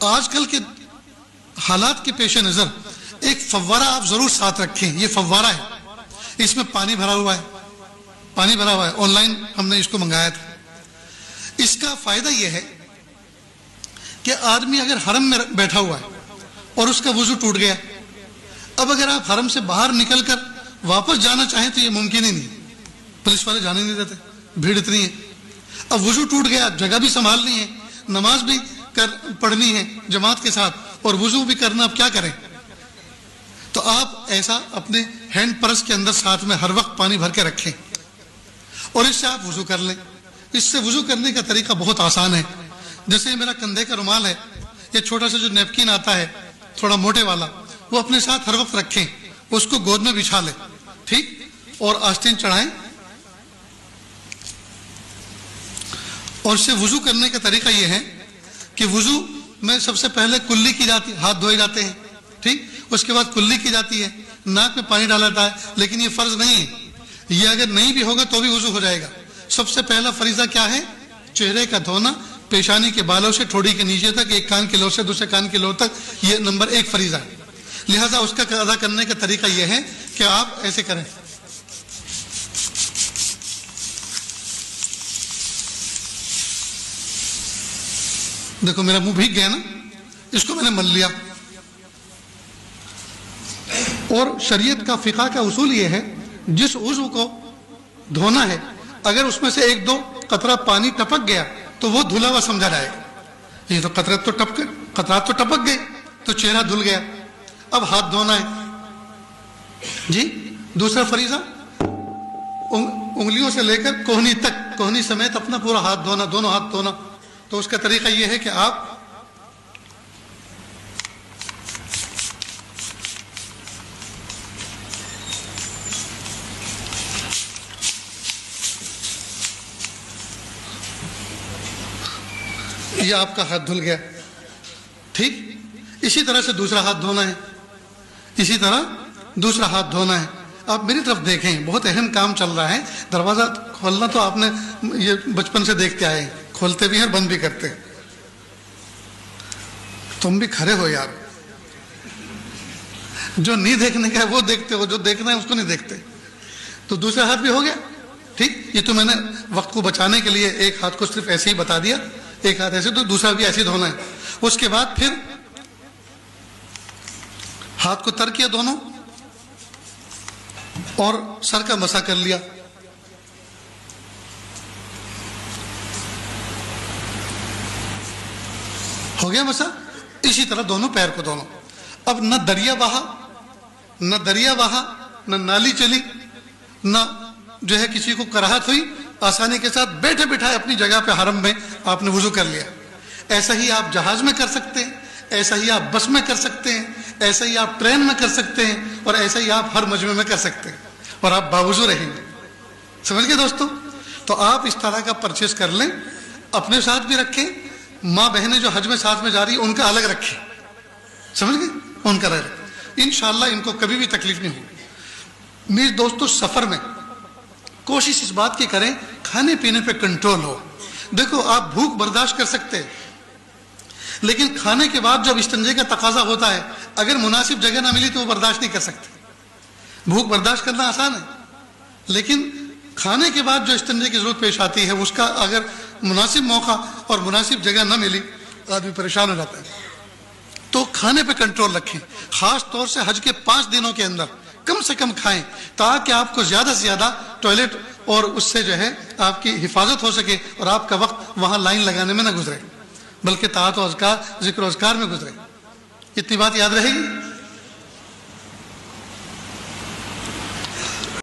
آج کل کے حالات کے پیش نظر ایک فوارہ آپ ضرور ساتھ رکھیں. یہ فوارہ ہے, اس میں پانی بھرا ہوا ہے, آن لائن ہم نے اس کو منگایا تھا. اس کا فائدہ یہ ہے کہ آدمی اگر حرم میں بیٹھا ہوا ہے اور اس کا وضو ٹوٹ گیا, اب اگر آپ حرم سے باہر نکل کر واپس جانا چاہیں تو یہ ممکن ہی نہیں, پولیس والے جانے نہیں دیتے, بھیڑ اتنی ہے. اب وضو ٹوٹ گیا, جگہ بھی سنبھالنی ہے, نماز بھی پڑھنی ہے جماعت کے ساتھ, اور وضو بھی کرنا, اب کیا کریں؟ تو آپ ایسا اپنے ہینڈ پرس کے اندر ساتھ میں ہر وقت پانی بھر کے رکھیں اور اس سے آپ وضو کر لیں. اس سے وضو کرنے کا طریقہ بہت آسان ہے. جیسے میرا کندھے کا رومال ہے, یہ چھوٹا سا جو نیپکن آتا ہے تھوڑا موٹے والا, وہ اپنے ساتھ ہر وقت رکھیں, اس کو گود میں بچھا لیں, ٹھیک, اور آستین چڑھائیں. اور اس سے وضو کرنے کا طریقہ یہ ہے کہ وضو میں سب سے پہلے کلی کی جاتی ہے, ہاتھ دھوئے جاتے ہیں, ٹھیک, اس کے بعد کلی کی جاتی ہے, ناک میں پانی ڈالا جاتا ہے. لیکن یہ فرض نہیں ہے, یہ اگر نہیں بھی ہوگا تو بھی وضو ہو جائے گا. سب سے پہلا فریضہ کیا ہے؟ چہرے کا دھونا, پیشانی کے بالوں سے ٹھوڑی کے نیچے تک, ایک کان کی لو سے دوسرے کان کی لو تک, یہ نمبر 1 فریضہ ہے. لہذا اس کا ادا کرنے کا طریقہ یہ ہے کہ آپ ایسے کریں, دیکھو میرا منہ بھیگ گیا نا, اس کو میں نے مل لیا. اور شریعت کا فقہ کا اصول یہ ہے, جس عضو کو دھونا ہے اگر اس میں سے 1-2 قطرہ پانی ٹپک گیا تو وہ دھلا ہوا سمجھا جائے گا. یہ تو قطرات تو ٹپک گئے تو چہرہ دھل گیا. اب ہاتھ دھونا ہے جی. دوسرا فریضہ انگلیوں سے لے کر کوہنی تک, کوہنی سمیت اپنا پورا ہاتھ دھونا, دونوں ہاتھ دھونا. تو اس کا طریقہ یہ ہے کہ آپ یہ آپ کا ہاتھ دھل گیا, ٹھیک. اسی طرح سے دوسرا ہاتھ دھونا ہے, اسی طرح دوسرا ہاتھ دھونا ہے. آپ میری طرف دیکھیں, بہت اہم کام چل رہا ہے. دروازہ کھولنا تو آپ نے یہ بچپن سے دیکھتے آئے, کھولتے بھی ہیں اور بند بھی کرتے. تم بھی کھڑے ہو یار, جو نہیں دیکھنے کا ہے وہ دیکھتے ہو, جو دیکھنا ہے اس کو نہیں دیکھتے. تو دوسرا ہاتھ بھی ہو گیا, ٹھیک. یہ تو میں نے وقت کو بچانے کے لیے ایک ہاتھ کو صرف ایسے ہی بتا دیا, ایک ہاتھ ایسے, تو دوسرا بھی ایسے دھونا ہے. اس کے بعد پھر ہاتھ کو تر کیا دونوں اور سر کا مسح کر لیا. ہو گیا مسح. اسی طرح دونوں پیر کو دونوں. اب نہ دریا بہا, نہ نالی چلی, نہ جو ہے کسی کو کراہت ہوئی, آسانی کے ساتھ بیٹھے بٹھائے اپنی جگہ پہ حرم میں آپ نے وضو کر لیا. ایسا ہی آپ جہاز میں کر سکتے ہیں, ایسا ہی آپ بس میں کر سکتے ہیں, ایسا ہی آپ ٹرین میں کر سکتے ہیں, اور ایسا ہی آپ ہر مجمع میں کر سکتے ہیں, اور آپ باوضو رہیں گے. سمجھ گئے دوستو؟ تو آپ اس طرح کا پرچیز کر لیں, اپنے ساتھ بھی رکھیں. ماں بہنیں جو حج میں ساتھ میں جا رہی ہیں ان کا الگ رکھیں, سمجھ گئے, ان کا رکھیں. انشاءاللہ ان کو کبھی بھی تکلیف نہیں ہوگی. میرے دوستو, سفر میں کوشش اس بات کی کریں کھانے پینے پہ کنٹرول ہو. دیکھو آپ بھوک برداشت کر سکتے, لیکن کھانے کے بعد جب استنجے کا تقاضا ہوتا ہے, اگر مناسب جگہ نہ ملی تو وہ برداشت نہیں کر سکتے. بھوک برداشت کرنا آسان ہے, لیکن کھانے کے بعد جو استنجے کی ضرورت پیش آتی ہے, اس کا اگر مناسب موقع اور مناسب جگہ نہ ملی آدمی پریشان ہو جاتا ہے. تو کھانے پہ کنٹرول رکھیں. خاص طور سے حج کے 5 دنوں کے اندر کم سے کم کھائیں, تاکہ آپ کو زیادہ سے زیادہ ٹوائلٹ اور اس سے جو ہے آپ کی حفاظت ہو سکے, اور آپ کا وقت وہاں لائن لگانے میں نہ گزرے, بلکہ طاعت و اذکار, ذکر و اذکار میں گزرے. اتنی بات یاد رہے گی.